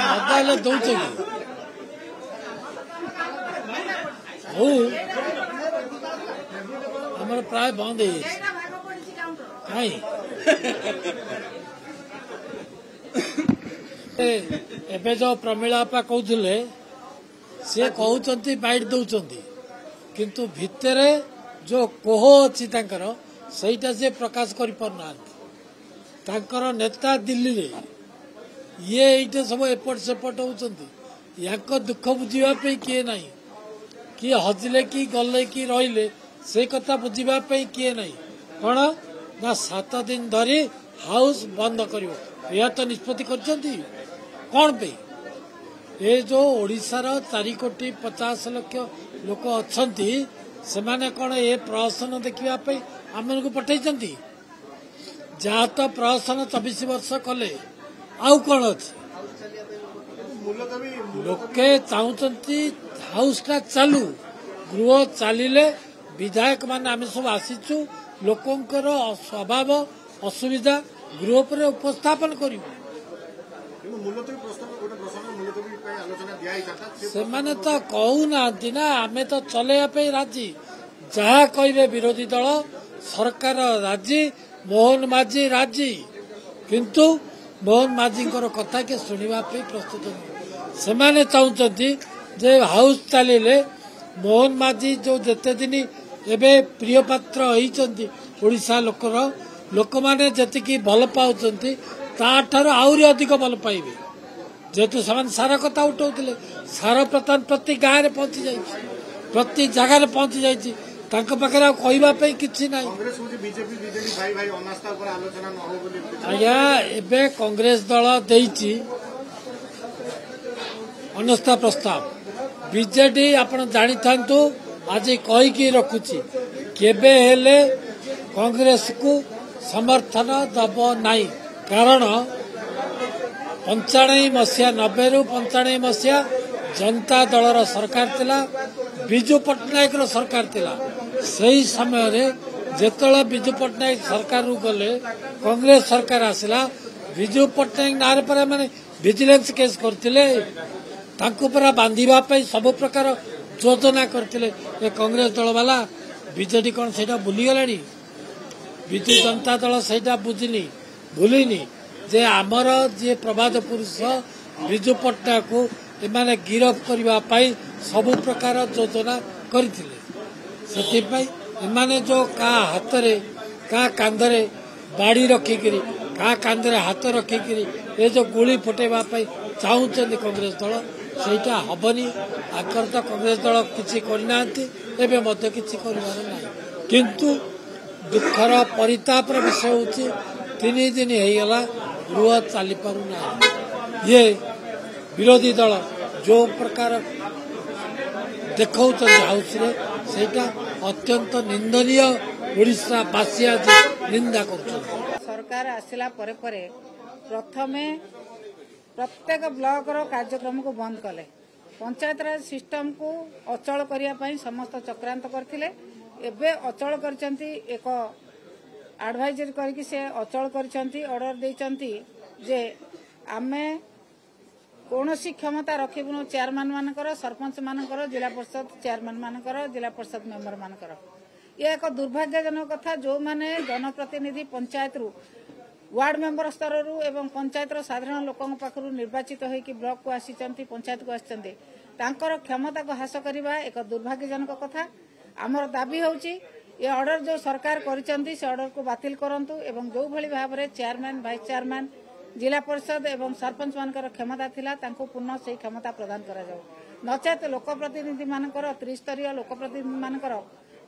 Mobile ଦଉଛ କି ହଉ ଆମର ପ୍ରାୟ ବନ୍ଦ ହେଇଯାଇଛି କାହିଁ ଏବେ ଯୋଉ ପ୍ରମିଳା ବାପା କହୁଥିଲେ ସେ କହୁଛନ୍ତି ବାଇଟ୍ ଦଉଛନ୍ତି କିନ୍ତୁ ଭିତରେ ଯୋଉ କୋହ ଅଛି ତାଙ୍କର ସେଇଟା ସେ ପ୍ରକାଶ କରିପାରୁନାହାନ୍ତି। ତାଙ୍କର ନେତା ଦିଲ୍ଲୀରେ ଇଏ ଏଇଟା ସବୁ ଏପଟ ସେପଟ ହଉଛନ୍ତି। ୟାଙ୍କ ଦୁଃଖ ବୁଝିବା ପାଇଁ କିଏ ନାହିଁ। କିଏ ହଜିଲେ କି ଗଲେ କି ରହିଲେ ସେ କଥା ବୁଝିବା ପାଇଁ କିଏ ନାହିଁ। କଣ ନା 7 ଦିନ ଧରି ହାଉସ୍ ବନ୍ଦ କରିବ ଏହା ତ ନିଷ୍ପତ୍ତି କରିଛନ୍ତି। କଣ ପାଇଁ ଏ ଯୋଉ ଓଡ଼ିଶାର 4,50,00,000 ଲୋକ ଅଛନ୍ତି ସେମାନେ କଣ ଏ ପ୍ରହସନ ଦେଖିବା ପାଇଁ ଆମମାନଙ୍କୁ ପଠେଇଛନ୍ତି। ଯାହା ତ ପ୍ରହସନ 24 ବର୍ଷ କଲେ ଆଉ କଣ ଅଛି। ଲୋକେ ଚାହୁଁଛନ୍ତି ହାଉସଟା ଚାଲୁ। ଗୃହ ଚାଲିଲେ ବିଧାୟକ ମାନେ ଆମେ ସବୁ ଆସିଛୁ ଲୋକଙ୍କର ସ୍ୱଭାବ ଅସୁବିଧା ଗୃହ ଉପରେ ଉପସ୍ଥାପନ କରିବୁ। ସେମାନେ ତ କହୁନାହାନ୍ତି ନା ଆମେ ତ ଚଲେଇବା ପାଇଁ ରାଜି। ଯାହା କହିବେ ବିରୋଧୀ ଦଳ ସରକାର ରାଜି ମୋହନ ମାଝୀ ରାଜି କିନ୍ତୁ ମୋହନ ମାଝୀଙ୍କର କଥା କିଏ ଶୁଣିବା ପାଇଁ ପ୍ରସ୍ତୁତ ନୁହେଁ। ସେମାନେ ଚାହୁଁଛନ୍ତି ଯେ ହାଉସ୍ ଚାଲିଲେ ମୋହନ ମାଝୀ ଯୋଉ ଯେତେ ଦିନ ଏବେ ପ୍ରିୟ ପାତ୍ର ହେଇଛନ୍ତି ଓଡ଼ିଶା ଲୋକମାନେ ଯେତିକି ଭଲ ପାଉଛନ୍ତି ତାଠାରୁ ଆହୁରି ଅଧିକ ଭଲ ପାଇବେ। ଯେହେତୁ ସେମାନେ ସାର କଥା ଉଠାଉଥିଲେ ସାର ବର୍ତ୍ତମାନ ପ୍ରତି ଗାଁରେ ପହଞ୍ଚି ଯାଇଛି ପ୍ରତି ଜାଗାରେ ପହଞ୍ଚି ଯାଇଛି। ତାଙ୍କ ପାଖରେ ଆଉ କହିବା ପାଇଁ କିଛି ନାହିଁ। ଆଜ୍ଞା ଏବେ କଂଗ୍ରେସ ଦଳ ଦେଇଛି ଅନାସ୍ଥା ପ୍ରସ୍ତାବ। ବିଜେଡି ଆପଣ ଜାଣିଥାନ୍ତୁ ଆଜି କହିକି ରଖୁଛି କେବେ ହେଲେ କଂଗ୍ରେସକୁ ସମର୍ଥନ ଦେବ ନାହିଁ। କାରଣ 95 ମସିହା 90ରୁ 95 ମସିହା ଜନତା ଦଳର ସରକାର ଥିଲା ବିଜୁ ପଟ୍ଟନାୟକର ସରକାର ଥିଲା। ସେହି ସମୟରେ ଯେତେବେଳେ ବିଜୁ ପଟ୍ଟନାୟକ ସରକାରରୁ ଗଲେ କଂଗ୍ରେସ ସରକାର ଆସିଲା ବିଜୁ ପଟ୍ଟନାୟକ ନାଁରେ ପରେ ମାନେ ଭିଜିଲାନ୍ସ କେସ୍ କରିଥିଲେ। ତାଙ୍କୁ ପୁରା ବାନ୍ଧିବା ପାଇଁ ସବୁ ପ୍ରକାର ଯୋଜନା କରିଥିଲେ ଏ କଂଗ୍ରେସ ଦଳ ବାଲା। ବିଜେଡି କଣ ସେଇଟା ଭୁଲିଗଲାଣି। ବିଜୁ ଜନତା ଦଳ ସେଇଟା ଭୁଲିନି ଯେ ଆମର ଯିଏ ପ୍ରବାଦ ପୁରୁଷ ବିଜୁ ପଟ୍ଟନାୟକକୁ ଏମାନେ ଗିରଫ କରିବା ପାଇଁ ସବୁ ପ୍ରକାର ଯୋଜନା କରିଥିଲେ। ସେଥିପାଇଁ ଏମାନେ ଯୋଉ କାହା ହାତରେ କାହା କାନ୍ଧରେ ବାଡ଼ି ରଖିକିରି କାହା କାନ୍ଧରେ ହାତ ରଖିକିରି ଏ ଯୋଉ ଗୁଳି ଫୁଟେଇବା ପାଇଁ ଚାହୁଁଛନ୍ତି କଂଗ୍ରେସ ଦଳ ସେଇଟା ହବନି। ଆଗର ତ କଂଗ୍ରେସ ଦଳ କିଛି କରିନାହାନ୍ତି ଏବେ ମଧ୍ୟ କିଛି କରିବାର ନାହିଁ। କିନ୍ତୁ ଦୁଃଖର ପରିତାପର ବିଷୟ ହେଉଛି 3 ଦିନ ହେଇଗଲା ଗୃହ ଚାଲିପାରୁନାହିଁ। ଇଏ ବିରୋଧୀ ଦଳ ଯୋଉ ପ୍ରକାର ଦେଖାଉଛନ୍ତି ହାଉସରେ ସେଇଟା ଅତ୍ୟନ୍ତ ନିନ୍ଦନୀୟ। ଓଡ଼ିଶାବାସୀ ଆଜି ନିନ୍ଦା କରୁଛନ୍ତି। ସରକାର ଆସିଲା ପରେ ପରେ ପ୍ରଥମେ ପ୍ରତ୍ୟେକ ବ୍ଲକର କାର୍ଯ୍ୟକ୍ରମକୁ ବନ୍ଦ କଲେ। ପଞ୍ଚାୟତରାଜ ସିଷ୍ଟମକୁ ଅଚଳ କରିବା ପାଇଁ ସମସ୍ତ ଚକ୍ରାନ୍ତ କରିଥିଲେ। ଏବେ ଅଚଳ କରିଛନ୍ତି ଏକ ଆଡଭାଇଜରୀ କରିକି ସେ ଅଚଳ କରିଛନ୍ତି। ଅର୍ଡର ଦେଇଛନ୍ତି ଯେ ଆମେ କୌଣସି କ୍ଷମତା ରଖିବୁନୁ ଚେୟାରମ୍ୟାନ ମାନଙ୍କର ସରପଞ୍ଚ ମାନଙ୍କର ଜିଲ୍ଲା ପରିଷଦ ଚେୟାରମ୍ୟାନ ମାନଙ୍କର ଜିଲ୍ଲା ପରିଷଦ ମେମ୍ବର ମାନଙ୍କର। ଏ ଏକ ଦୁର୍ଭାଗ୍ୟଜନକ କଥା। ଯେଉଁମାନେ ଜନପ୍ରତିନିଧି ପଞ୍ଚାୟତରୁ ୱାର୍ଡ ମେମ୍ବର ସ୍ତରରୁ ଏବଂ ପଞ୍ଚାୟତର ସାଧାରଣ ଲୋକଙ୍କ ପାଖରୁ ନିର୍ବାଚିତ ହୋଇକି ବ୍ଲକକୁ ଆସିଛନ୍ତି ପଞ୍ଚାୟତକୁ ଆସିଛନ୍ତି ତାଙ୍କର କ୍ଷମତାକୁ ହ୍ରାସ କରିବା ଏକ ଦୁର୍ଭାଗ୍ୟଜନକ କଥା। ଆମର ଦାବି ହେଉଛି ଏ ଅର୍ଡର ଯେଉଁ ସରକାର କରିଛନ୍ତି ସେ ଅର୍ଡରକୁ ବାତିଲ କରନ୍ତୁ ଏବଂ ଯେଉଁଭଳି ଭାବରେ ଚେୟାରମ୍ୟାନ ଭାଇସ୍ ଚେୟାରମ୍ୟାନ ଜିଲ୍ଲା ପରିଷଦ ଏବଂ ସରପଞ୍ଚ ମାନଙ୍କର କ୍ଷମତା ଥିଲା ତାଙ୍କୁ ପୁନଃ ସେହି କ୍ଷମତା ପ୍ରଦାନ କରାଯାଉ। ନଚେତ ଲୋକପ୍ରତିନିଧି ମାନଙ୍କର ତ୍ରିସ୍ତରୀୟ ଲୋକପ୍ରତିନିଧି ମାନଙ୍କର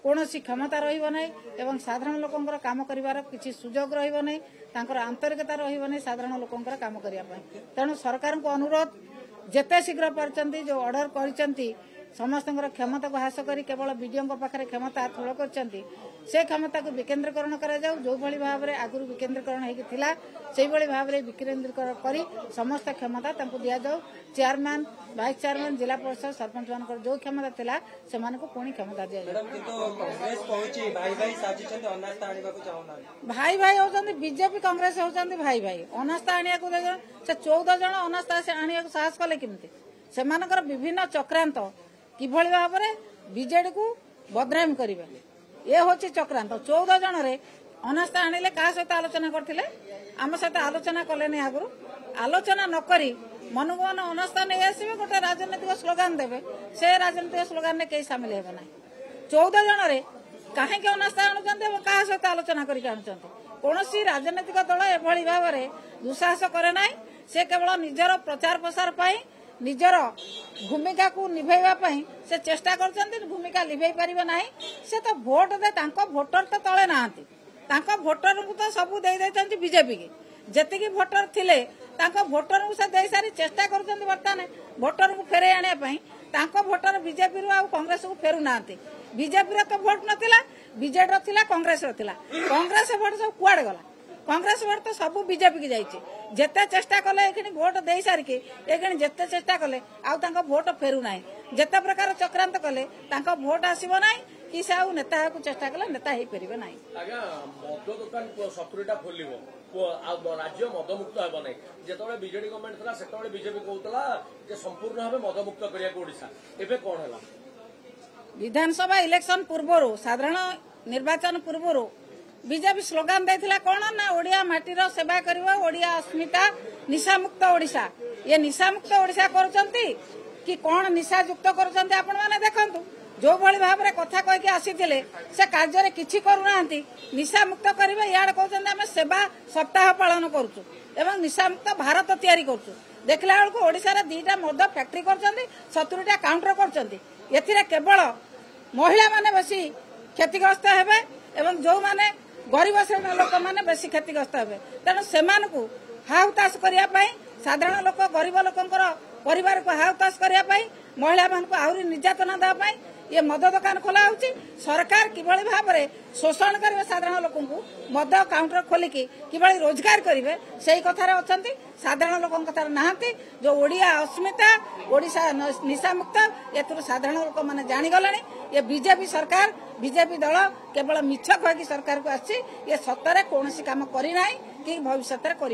କୌଣସି କ୍ଷମତା ରହିବ ନାହିଁ ଏବଂ ସାଧାରଣ ଲୋକଙ୍କର କାମ କରିବାର କିଛି ସୁଯୋଗ ରହିବ ନାହିଁ। ତାଙ୍କର ଆନ୍ତରିକତା ରହିବ ନାହିଁ ସାଧାରଣ ଲୋକଙ୍କର କାମ କରିବା ପାଇଁ। ତେଣୁ ସରକାରଙ୍କୁ ଅନୁରୋଧ ଯେତେ ଶୀଘ୍ର ପାରୁଛନ୍ତି ଯେଉଁ ଅର୍ଡର କରିଛନ୍ତି समस्त क्षमता को हास कर केवल विडीओ पाखे क्षमता ठूल कर से क्षमता को विकेन्द्रीकरण कर जो भाव में आगुरी विकेन्द्रीकरण होता से भाव में विकेन्द्रीकरण कर समस्त क्षमता दि जाऊ चेयरमैन वाइस चेयरमैन जिला परिषद सरपंच मान जो क्षमता थिला से पुणी क्षमता दि भाई भाई होती बीजेपी कांग्रेस होती भाई भाई अनास्था आने से 14 जन अनास्था से आने साहस कले केमती से विभिन्न चक्रांत किभली भाव में बीजेडी को बदनाम करेंगे ये हूँ चक्रांत 14 जन अनास्था आनिले क्या सहित आलोचना करते आम सहित आलोचना कले आगु आलोचना नक मन को मन अनास्था नहीं आसवे गोटे राजनीतिक स्लोगान देवे से राजनीतिक स्लोगान में कहीं सामिल हे ना 14 जन कहीं अनास्था आणुचंती क्या सहित आलोचना कर कौन राजनीतिक दल एभली भाव में दुस्साहस करे ना से केवल निजर प्रचार प्रसार निजर भूमिका को निभेवा से चेष्टा कर भूमिका लिभे पारिबे नाही से तो भोट दे भोटर तो तले ना भोटर को तो सब दे बीजेपी की जेतिकी भोटर थिले भोटर को से दे सारी चेष्टा कर बर्तमान भोटर को फेरे आने भोटर बीजेपी कांग्रेस को फेरू ना बीजेपी तो भोट नाला बीजेडी थिला कांग्रेस कांग्रेस भोट सब कुआड़े गला कांग्रेस भोट तो सब बीजेपी की जाइए जेते चेष्टा कले भोट दे सारिके जेते चेष्टा कले आउ भोट फेरू ना जेते प्रकार चक्रांत कले भोट आसब ना कि से नेता को चेष्टा कले नेता हो पारे ना मद दुकान 70टा खोल राज्य मदमुक्त हे ना जो बीजेडी गवर्नमेंट था से बीजेपी कहला संपूर्ण भाव मदमुक्त करने कौन है विधानसभा इलेक्शन पूर्व साधारण निर्वाचन पूर्व बीजेपी स्लोगान देथिला कौन ना ओडिया माटीर सेवा करिवो ओडिया अस्मिता निशामुक्त ओडिशा ये निशामुक्त ओडिशा करूचंती कि कौन निशायुक्त करूचंती आपण माने देखंतु जो भली भाव में कथा कह के आसीथिले से कार्य किछि करूनांती निशामुक्त करिवे याड कहउचंती हम सेवा सप्ताह पालन करूछु एवं निशामुक्त भारत तयारी करूछु देखला बेलको ओडिशा रे 2टा मद फैक्ट्री करचंती 70टा काउंटर करचंती एथिरे केवल महिला माने बेसी क्षतिग्रस्त हेबे एवं जो माने गरीब श्रेणी लोक मैंने बेसी क्षतिग्रस्त हे तेणु से हाउताश करने साधारण लोक गरीब लोकंर परिवार को हाउताश करने महिला मान को आहरी निर्यातना देवाई ये मद दुकान खोला होची सरकार किभली भाव में शोषण करेंगे साधारण लोक मद काउंटर खोलिकी किभली रोजगार करेंगे से कथार अच्छा साधारण लोक कथार नहांती जो ओडिया अस्मिता ओडिशा निशामुक्त ए साधारण लोक मैंने जानीगले ये बीजेपी सरकार बीजेपी दल केवल मिछ कहीकि सरकार को आसी ये सतरे कौन काम करना कि भविष्य में कर।